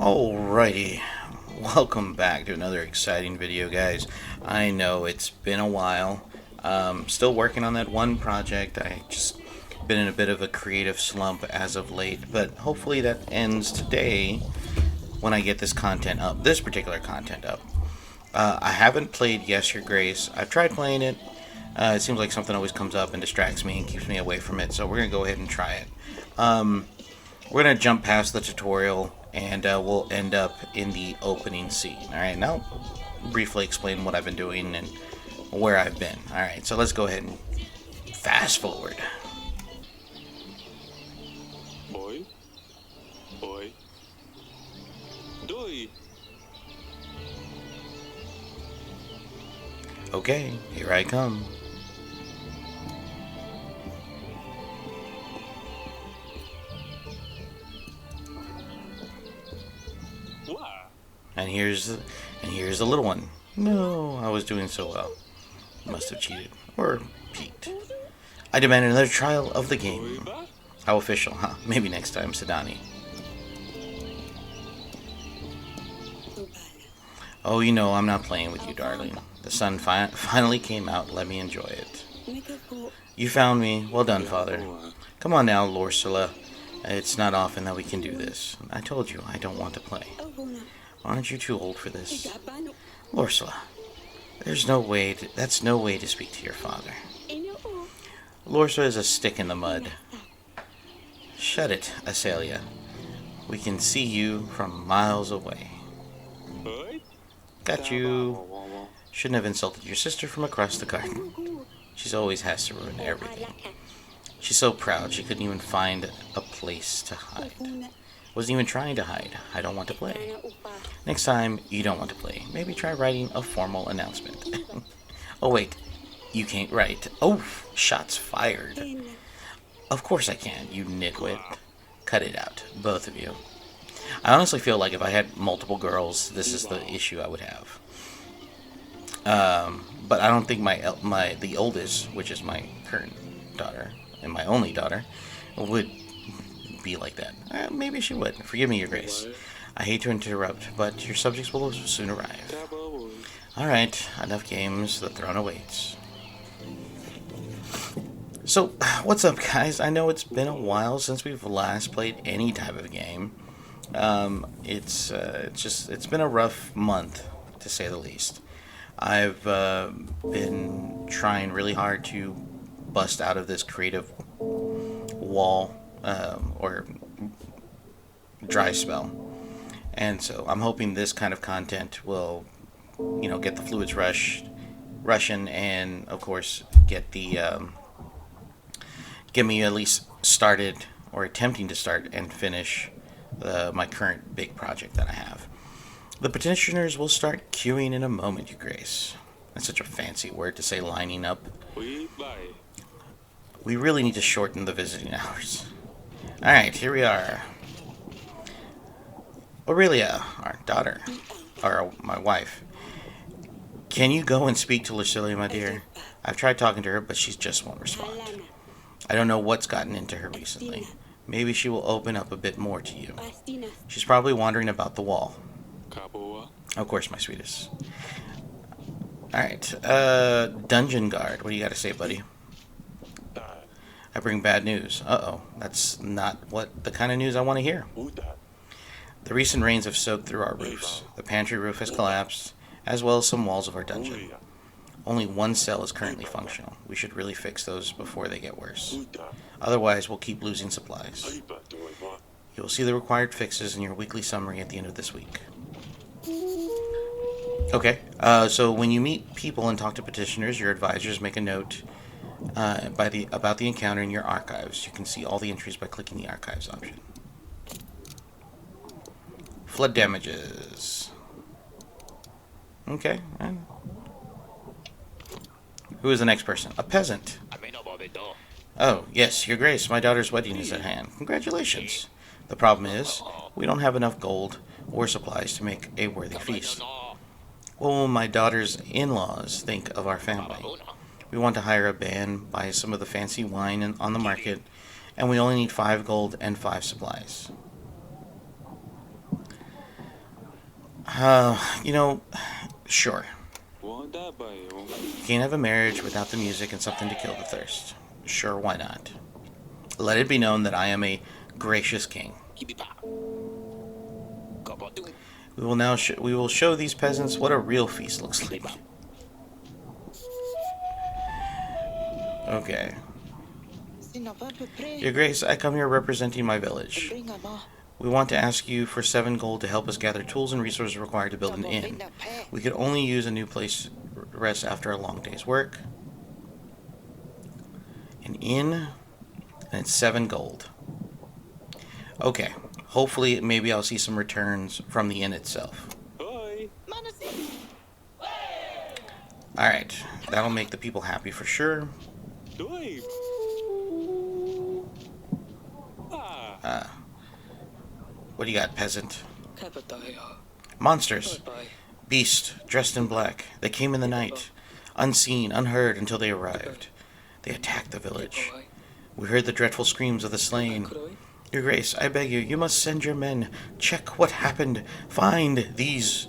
Alrighty, welcome back to another exciting video, guys. I know it's been a while. Still working on that one project. I just been in a bit of a creative slump as of late, but hopefully that ends today when I get this content up, this particular content up. I haven't played Yes Your Grace. I've tried playing it. It seems like something always comes up and distracts me and keeps me away from it, so we're going to go ahead and try it. We're going to jump past the tutorial and we'll end up in the opening scene. Alright, now briefly explain what I've been doing and where I've been. Alright, so let's go ahead and fast forward. Boy, boy, doy. Okay, here I come. Wah. And here's the little one. No, I was doing so well. Must have cheated or peeked. I demand another trial of the game. Boy, How official, huh? Maybe next time, Sadani. Oh, you know I'm not playing with you, darling. The sun finally came out. Let me enjoy it. You found me. Well done, father. Come on now, Lorsula. It's not often that we can do this. I told you I don't want to play. Aren't you too old for this? Lorsula, that's no way to speak to your father. Lorsa is a stick in the mud. Shut it, Asalia. We can see you from miles away. boy. Got you. Shouldn't have insulted your sister from across the garden. She's always has to ruin everything. She's so proud she couldn't even find a place to hide. Wasn't even trying to hide. I don't want to play. Next time you don't want to play, maybe try writing a formal announcement. Oh wait, you can't write. Oh, shots fired. Of course I can, you nitwit. Cut it out, both of you. I honestly feel like if I had multiple girls, this is the issue I would have. But I don't think the oldest, which is my current daughter and my only daughter, would be like that. Maybe she would. Forgive me, Your Grace. I hate to interrupt, but your subjects will soon arrive. Alright, enough games. The throne awaits. So, what's up, guys? I know it's been a while since we've last played any type of game. It's been a rough month, to say the least. I've been trying really hard to bust out of this creative wall or dry spell, and so I'm hoping this kind of content will, get the fluids rushing, and of course get me at least started or attempting to start and finish my current big project that I have. The petitioners will start queuing in a moment, Your Grace. That's such a fancy word to say, lining up. We buy. We really need to shorten the visiting hours. Alright, here we are. Aurelia, our daughter, or my wife. Can you go and speak to Lucilia, my dear? I've tried talking to her, but she just won't respond. I don't know what's gotten into her recently. Maybe she will open up a bit more to you. She's probably wandering about the wall. Kaboa. Of course, my sweetest. Alright, Dungeon Guard, what do you got to say, buddy? I bring bad news. Uh-oh, that's not what the kind of news I want to hear. The recent rains have soaked through our roofs. The pantry roof has collapsed, as well as some walls of our dungeon. Only one cell is currently functional. We should really fix those before they get worse. Otherwise, we'll keep losing supplies. You will see the required fixes in your weekly summary at the end of this week. Okay, so when you meet people and talk to petitioners, your advisors make a note about the encounter in your archives. You can see all the entries by clicking the archives option. Flood damages. Okay. Who is the next person? A peasant. Oh, yes, Your Grace, my daughter's wedding is at hand. Congratulations. The problem is, we don't have enough gold or supplies to make a worthy feast. What will my daughter's in-laws think of our family? We want to hire a band, buy some of the fancy wine on the market, and we only need 5 gold and 5 supplies. You know, sure. Wanda bayo. You can't have a marriage without the music and something to kill the thirst. Sure, why not? Let it be known that I am a gracious king. We will show these peasants what a real feast looks like. Okay. Your Grace, I come here representing my village. We want to ask you for 7 gold to help us gather tools and resources required to build an inn. We could only use a new place to rest after a long day's work. An inn, and it's 7 gold. Okay. Hopefully, maybe I'll see some returns from the inn itself. Oi. Alright. That'll make the people happy for sure. Doi. Ah. What do you got, peasant? Monsters. Beast, dressed in black. They came in the night. Unseen, unheard until they arrived. They attacked the village. We heard the dreadful screams of the slain. Your Grace, I beg you, you must send your men. Check what happened. Find those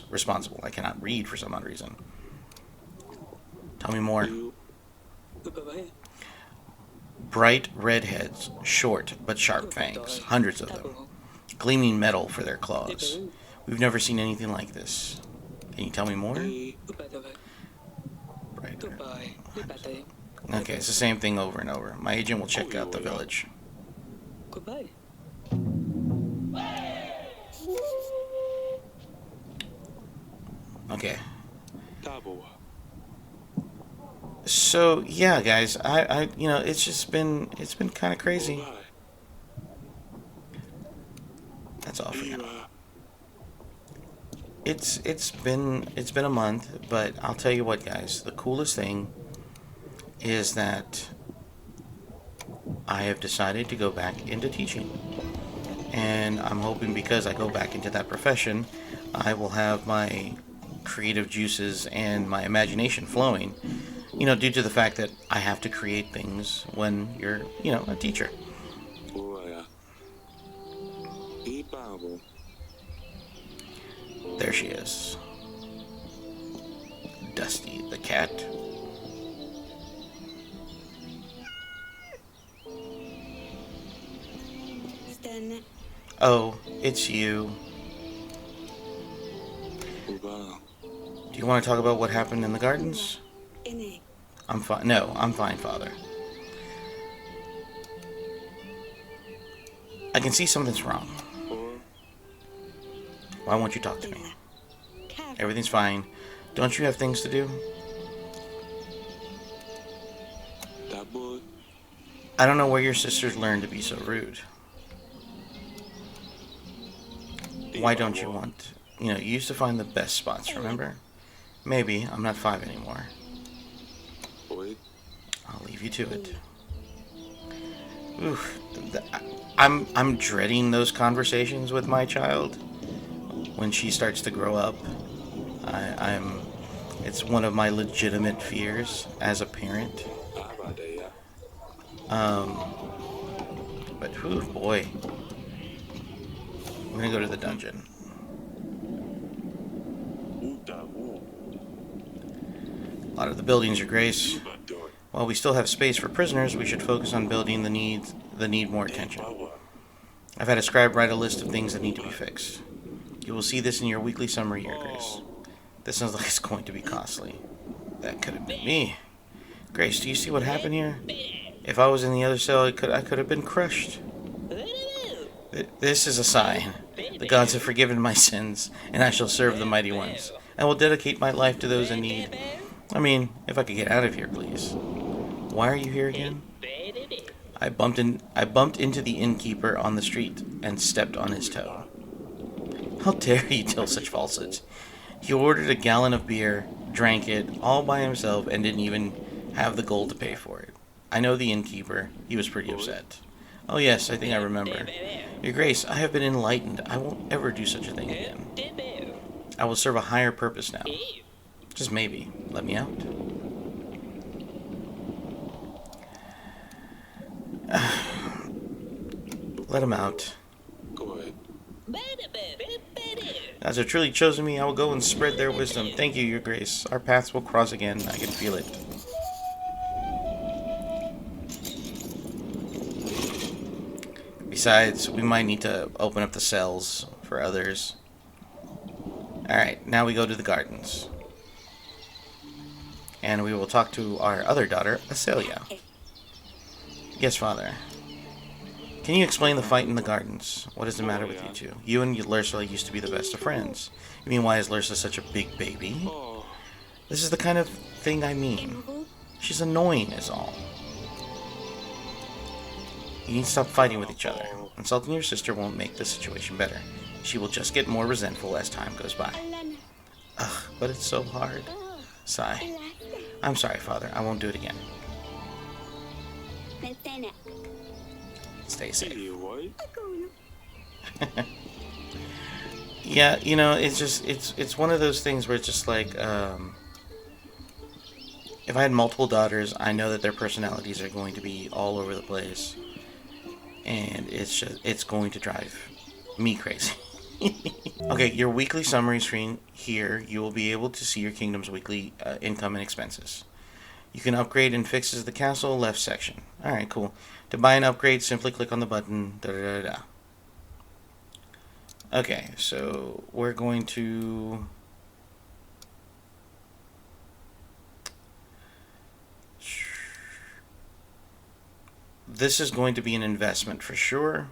responsible. I cannot read for some odd reason. Tell me more. Bright red heads, short but sharp fangs, hundreds of them. Gleaming metal for their claws. We've never seen anything like this. Can you tell me more? Bright red. Okay, it's the same thing over and over. My agent will check out the village. Okay. So yeah, guys, I you know, it's been kind of crazy. That's all for now. It's been a month, but I'll tell you what, guys, the coolest thing is that I have decided to go back into teaching. And I'm hoping because I go back into that profession, I will have my creative juices and my imagination flowing, you know, due to the fact that I have to create things when you're, you know, a teacher. There she is. Dusty the cat. Oh, it's you. Do you want to talk about what happened in the gardens? I'm fine. No, I'm fine, Father. I can see something's wrong. Why won't you talk to me? Everything's fine. Don't you have things to do? I don't know where your sisters learned to be so rude. Why don't you want... You know, you used to find the best spots, remember? Maybe. I'm not 5 anymore. I'll leave you to it. Oof. I'm dreading those conversations with my child. When she starts to grow up, it's one of my legitimate fears as a parent. But whew, boy, I'm gonna go to the dungeon. A lot of the buildings, Your Grace. While we still have space for prisoners, we should focus on building that need more attention. I've had a scribe write a list of things that need to be fixed. You will see this in your weekly summary, Your Grace. This sounds like it's going to be costly. That could have been me. Grace, do you see what happened here? If I was in the other cell, I could have been crushed. This is a sign. The gods have forgiven my sins, and I shall serve the mighty ones. I will dedicate my life to those in need. I mean, if I could get out of here, please. Why are you here again? I bumped into the innkeeper on the street and stepped on his toe. How dare he tell such falsehoods? He ordered a gallon of beer, drank it, all by himself, and didn't even have the gold to pay for it. I know the innkeeper. He was pretty upset. Oh yes, I think I remember. Your Grace, I have been enlightened. I won't ever do such a thing again. I will serve a higher purpose now. Just maybe. Let me out. Let him out. Go ahead. As have truly chosen me, I will go and spread their wisdom. Thank you, Your Grace. Our paths will cross again. I can feel it. Besides, we might need to open up the cells for others. Alright, now we go to the gardens. And we will talk to our other daughter, Acelia. Yes, father. Can you explain the fight in the gardens? What is the matter with you two? You and Lursa used to be the best of friends. You mean, why is Lursa such a big baby? Oh, This is the kind of thing I mean. She's annoying is all. You need to stop fighting with each other. Insulting your sister won't make the situation better. She will just get more resentful as time goes by. Ugh, but it's so hard. Sigh. I'm sorry, father. I won't do it again. Stay safe. you what? Yeah, you know, it's one of those things where it's just like, if I had multiple daughters, I know that their personalities are going to be all over the place, and it's going to drive me crazy. Okay, your weekly summary screen here, you will be able to see your kingdom's weekly income and expenses. You can upgrade and fixes the castle left section. Alright, cool. To buy an upgrade, simply click on the button. Da da da da. Okay, so we're going to... This is going to be an investment for sure.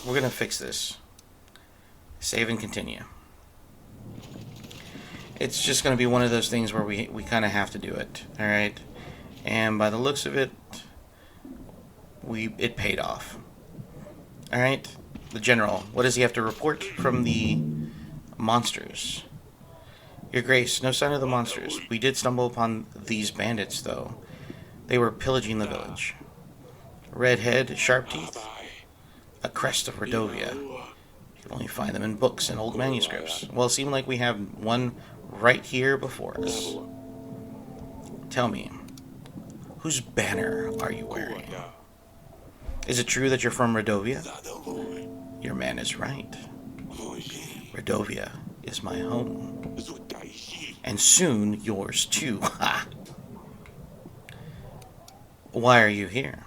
We're going to fix this. Save and continue. It's just going to be one of those things where we kind of have to do it. Alright? And by the looks of it, it paid off. Alright? The general. What does he have to report from the monsters? Your Grace, no sign of the monsters. We did stumble upon these bandits, though. They were pillaging the village. Red head, sharp teeth, a crest of Redovia. You can only find them in books and old manuscripts. Well, it seemed like we have one right here before us. Tell me, whose banner are you wearing? Is it true that you're from Redovia? Your man is right. Redovia is my home. And soon yours too. Ha! Why are you here?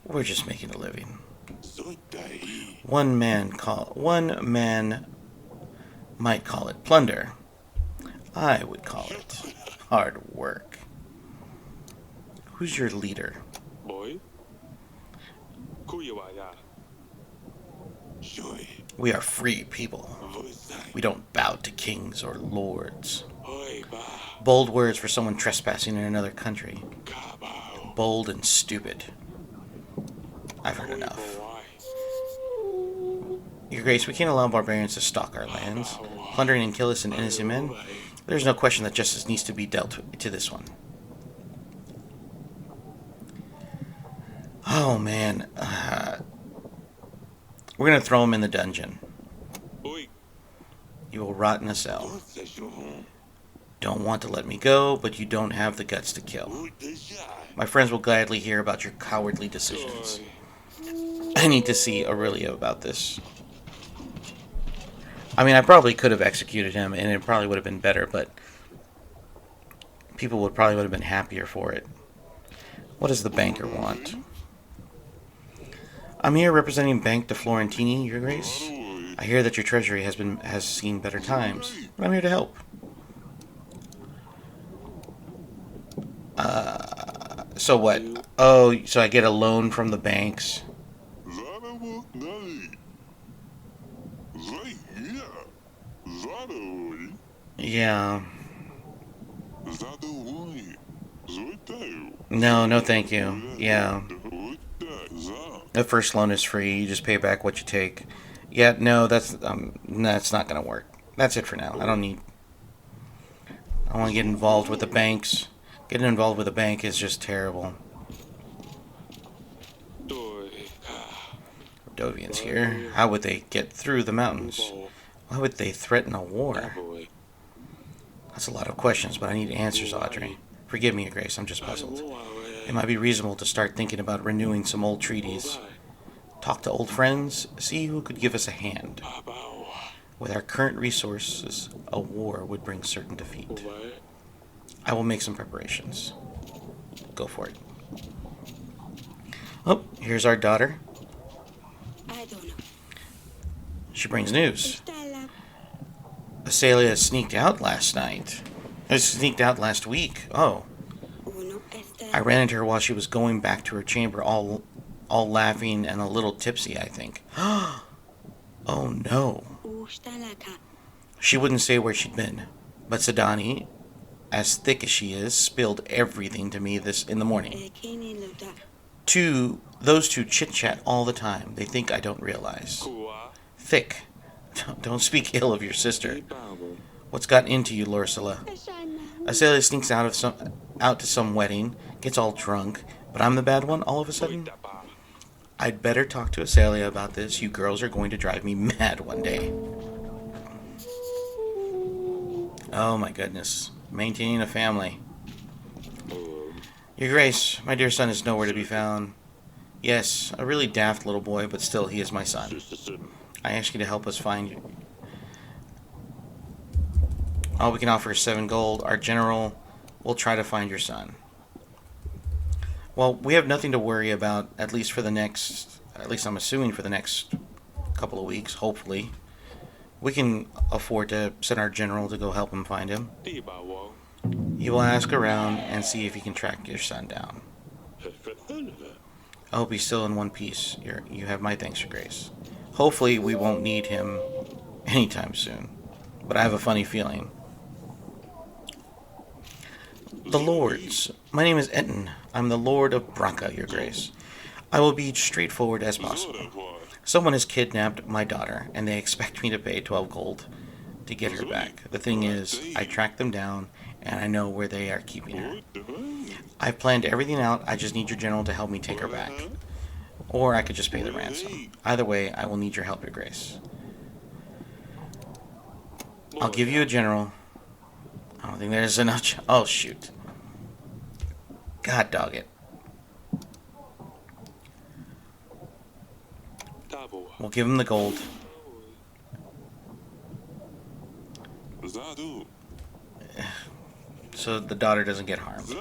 We're just making a living. One man might call it plunder. I would call it hard work. Who's your leader? Boy? We are free people. We don't bow to kings or lords. Bold words for someone trespassing in another country. Bold and stupid. I've heard enough. Your Grace, we can't allow barbarians to stalk our lands, plundering and kill us and innocent men. There's no question that justice needs to be dealt to this one. Oh, man. We're going to throw him in the dungeon. You will rot in a cell. Don't want to let me go, but you don't have the guts to kill. My friends will gladly hear about your cowardly decisions. I need to see Aurelia about this. I mean, I probably could have executed him, and it probably would have been better, but people would have been happier for it. What does the banker want? I'm here representing Bank de Florentini, Your Grace. I hear that your treasury has seen better times, but I'm here to help. So what? Oh, so I get a loan from the banks. Yeah. No, thank you. Yeah. The first loan is free. You just pay back what you take. Yeah, no, that's not gonna work. That's it for now. I don't want to get involved with the banks. Getting involved with a bank is just terrible. Dovians here. How would they get through the mountains? Why would they threaten a war? That's a lot of questions, but I need answers, Audrey. Forgive me, Your Grace, I'm just puzzled. It might be reasonable to start thinking about renewing some old treaties. Talk to old friends, see who could give us a hand. With our current resources, a war would bring certain defeat. I will make some preparations. Go for it. Oh, here's our daughter. I don't know. She brings news. Stella. Asalia sneaked out last night. Sneaked out last week. Oh. Uno I está. ran into her while she was going back to her chamber, all laughing and a little tipsy, I think. Oh no. Ustalaka. She wouldn't say where she'd been, but Sadani, as thick as she is, spilled everything to me this in the morning. Kini luda. Those two chit-chat all the time. They think I don't realize. Thick. Don't speak ill of your sister. What's got into you, Lorsala? Asalia sneaks out to some wedding, gets all drunk, but I'm the bad one all of a sudden? I'd better talk to Asalia about this. You girls are going to drive me mad one day. Oh my goodness. Maintaining a family. Your Grace, my dear son is nowhere to be found. Yes, a really daft little boy, but still he is my son. I ask you to help us find you. All we can offer is 7 gold. Our general will try to find your son. Well, we have nothing to worry about, at least I'm assuming for the next couple of weeks, hopefully. We can afford to send our general to go help him find him. He will ask around and see if he can track your son down. I hope he's still in one piece. You have my thanks, Your Grace. Hopefully we won't need him anytime soon, but I have a funny feeling. The Lords. My name is Etten. I'm the Lord of Branca, Your Grace. I will be straightforward as possible. Someone has kidnapped my daughter, and they expect me to pay 12 gold to get her back. The thing is, I tracked them down, and I know where they are keeping her. I've planned everything out. I just need your general to help me take her back. Or I could just pay the ransom. Either way, I will need your help, Your Grace. I'll give you a general. I don't think there's enough. Oh, shoot. God dog it. We'll give him the gold. So the daughter doesn't get harmed.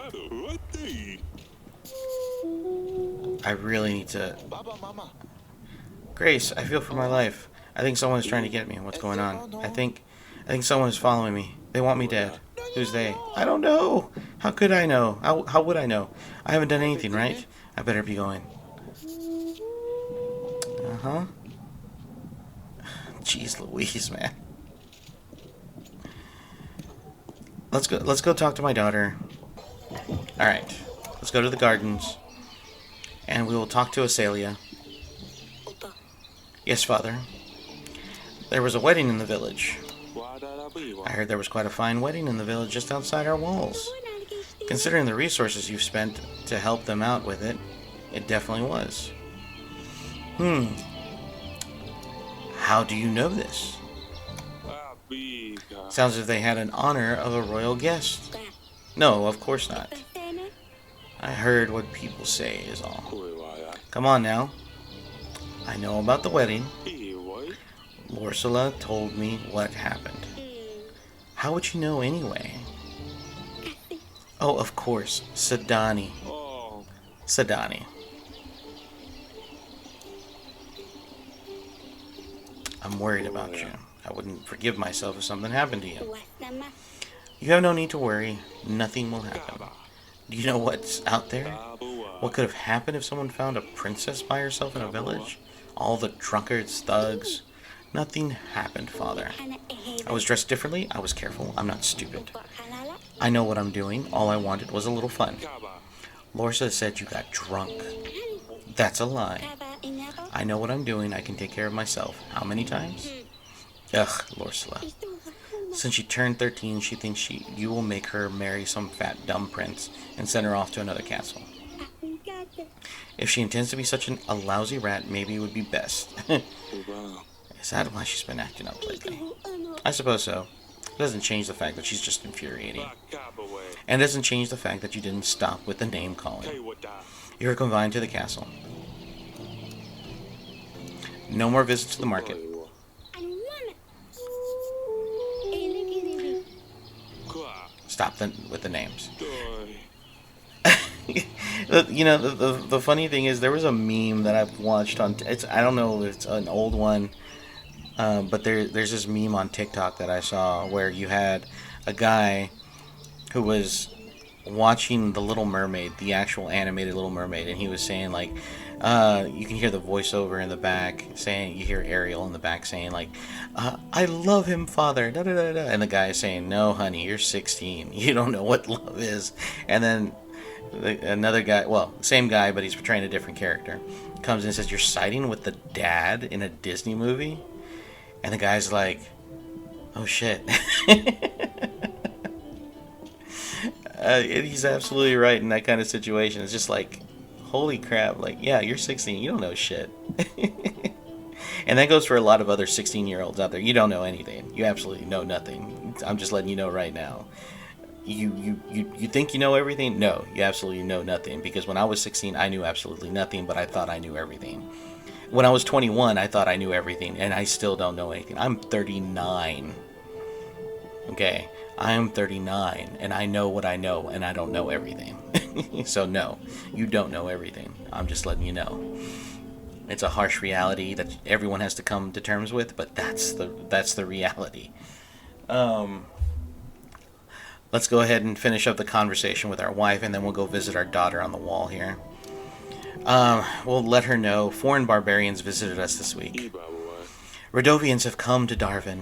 I really need to... Grace, I feel for my life. I think someone is trying to get me. What's going on? I think someone is following me. They want me dead. Who's they? I don't know. How could I know? How would I know? I haven't done anything, right? I better be going. Uh-huh. Jeez Louise, man. Let's go talk to my daughter. Alright. Let's go to the gardens. And we will talk to Asalia. Yes, Father. There was a wedding in the village. I heard there was quite a fine wedding in the village just outside our walls. Considering the resources you've spent to help them out with it, it definitely was. How do you know this? Sounds as if they had an honor of a royal guest. No, of course not. I heard what people say is all. Come on now. I know about the wedding. Lorsala told me what happened. How would you know anyway? Oh, of course. Sadani. Sadani. I'm worried about you. I wouldn't forgive myself if something happened to you. You have no need to worry. Nothing will happen. Do you know what's out there? What could have happened if someone found a princess by herself in a village? All the drunkards, thugs. Nothing happened, Father. I was dressed differently. I was careful. I'm not stupid. I know what I'm doing. All I wanted was a little fun. Lorsa said you got drunk. That's a lie. I know what I'm doing. I can take care of myself. How many times? Ugh, Lorsala. Since she turned 13, she thinks you will make her marry some fat dumb prince and send her off to another castle. If she intends to be such a lousy rat, maybe it would be best. Is that why she's been acting up lately? I suppose so. It doesn't change the fact that she's just infuriating. And it doesn't change the fact that you didn't stop with the name ใคร calling. วดดา You were confined to the castle. No more visits to the market. ก็อ่ะ Stop with the names. โดย You know, the funny thing is there was a meme that I've watched on. I don't know if it's an old one, but there's this meme on TikTok that I saw where you had a guy who was watching The Little Mermaid, the actual animated Little Mermaid, and he was saying like, you can hear the voiceover in the back saying, you hear Ariel in the back saying like, I love him, father, da da da da, and the guy is saying, no, honey, you're 16, you don't know what love is, and then another guy, well, same guy, but he's portraying a different character, comes in and says, you're siding with the dad in a Disney movie, and the guy's like, oh shit. He's absolutely right in that kind of situation. It's just like, holy crap, like, yeah, you're 16, you don't know shit. And that goes for a lot of other 16-year-olds out there. You don't know anything. You absolutely know nothing. I'm just letting you know right now. You think you know everything? No, you absolutely know nothing. Because when I was 16, I knew absolutely nothing, but I thought I knew everything. When I was 21, I thought I knew everything, and I still don't know anything. I'm 39. Okay, I am 39, and I know what I know, and I don't know everything. So no, you don't know everything. I'm just letting you know. It's a harsh reality that everyone has to come to terms with, but that's the reality. Let's go ahead and finish up the conversation with our wife, and then we'll go visit our daughter on the wall here. We'll let her know foreign barbarians visited us this อี week. บ่าวว่า Radovians have come to Darwin.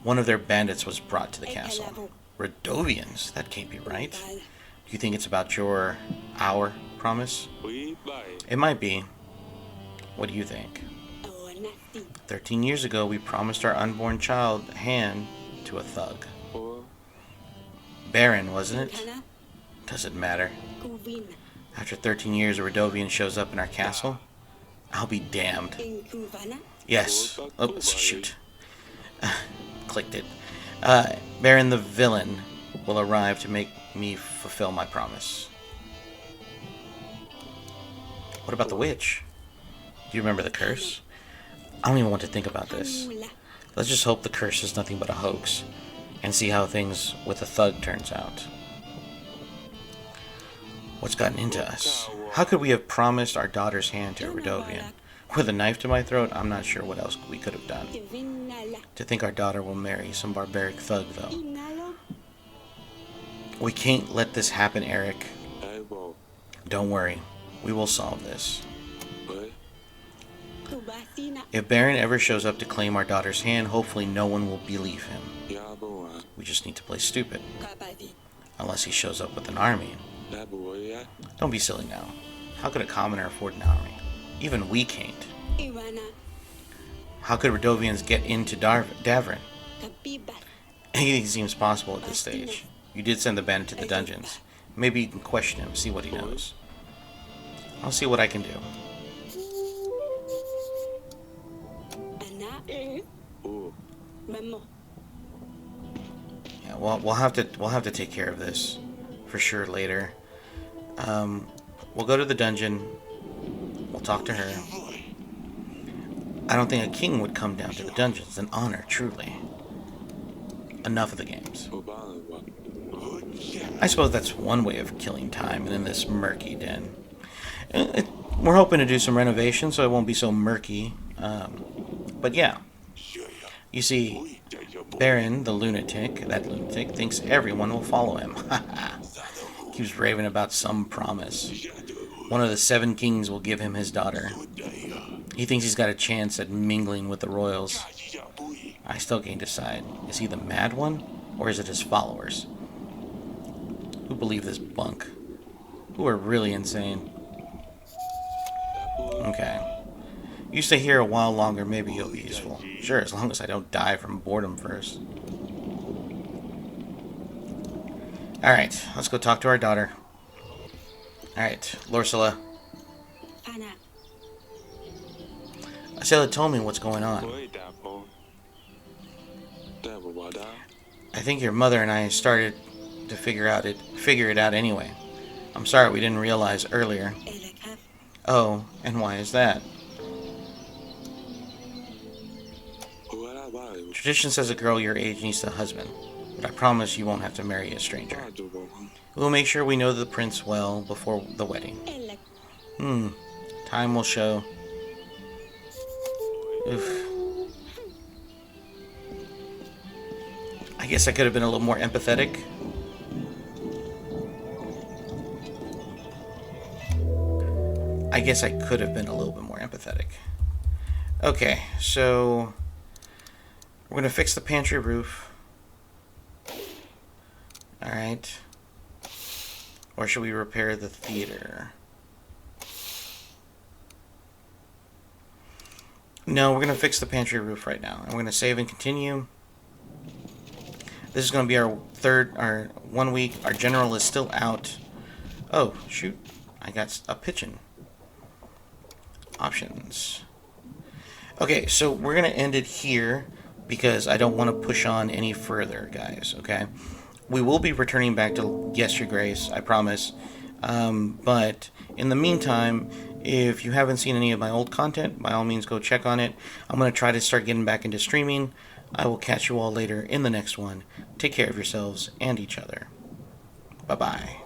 One of their bandits was brought to the castle. Radovians? That can't be right. Do you think it's about our promise? อุ้ยบ่าย It might be. What do you think? 13 years ago, we promised our unborn child hand to a thug. โอ้ Baron, wasn't it? Doesn't matter. กูวิน After 13 years, a Radovian shows up in our castle. I'll be damned. เองคือวานะ Yes. Oh, shoot. Clicked it. Baron the villain will arrive to make me fulfill my promise. What about the witch? Do you remember the curse? I don't even want to think about this. มูละ Let's just hope the curse is nothing but a hoax, and see how things with the thug turns out. What's gotten into us? How could we have promised our daughter's hand to a Radovian? With a knife to my throat, I'm not sure what else we could have done. จะวินนาละ To think our daughter will marry some barbaric thug, อี though. นาละ We can't let this happen, Eric. ไอ้บอก Don't worry. We will solve this. เฮ้ย กูบาซีนะ If Baron ever shows up to claim our daughter's hand, hopefully no one will believe him. ยาบ่ว่า We just need to play stupid. กาบาซี Unless he shows up with an army. ได้บ่ว่ายะ Don't be silly now. How could a commoner afford an army? Even we can't. อีวานะ How could Radovians get into Davrin? กับปีบัต Anything seems possible at this stage. You did send the bandit to the dungeons. Maybe you can question him, see what he knows. I'll see what I can do. อันนะเอ โอ้ แมมโม Yeah, well, we'll have to take care of this for sure later. We'll go to the dungeon. We'll talk to her. I don't think a king would come down to the dungeons. An honor, truly. Enough of the games. โอ้บ้าว่ะ I suppose that's one way of killing time in this murky den. We're hoping to do some renovation so it won't be so murky. But yeah. You see, Baron, the lunatic, that lunatic, thinks everyone will follow him. Keeps raving about some promise. One of the 7 kings will give him his daughter. He thinks he's got a chance at mingling with the royals. I still can't decide. Is he the mad one, or is it his followers? Who believe this bunk? Who are really insane? Okay. You stay here a while longer, maybe you'll be useful. Sure, as long as I don't die from boredom first. Alright, let's go talk to our daughter. Alright, Lorsila. พานะ Asela told me what's going on. เฮ้ยดาบโอ้ได้บ่ว่าได้ I think your mother and I started to figure it out anyway. I'm sorry we didn't realize earlier. Elek have. Oh, and why is that? Wala ba? Tradition says a girl your age needs a husband, but I promise you won't have to marry a stranger. Radyo ba? We'll make sure we know the prince well before the wedding. Elek. Time will show. Oof. I guess I could have been a little more empathetic. Okay, so we're going to fix the pantry roof. Alright. Or should we repair the theater? No, we're going to fix the pantry roof right now. And we're going to save and continue. This is going to be our 1 week. Our general is still out. Oh, shoot. I got a pigeon. Options. Okay, so we're going to end it here because I don't want to push on any further, guys, okay? We will be returning back to Yes, Your Grace, I promise. But in the meantime, if you haven't seen any of my old content, by all means go check on it. I'm going to try to start getting back into streaming. I will catch you all later in the next one. Take care of yourselves and each other. Bye-bye.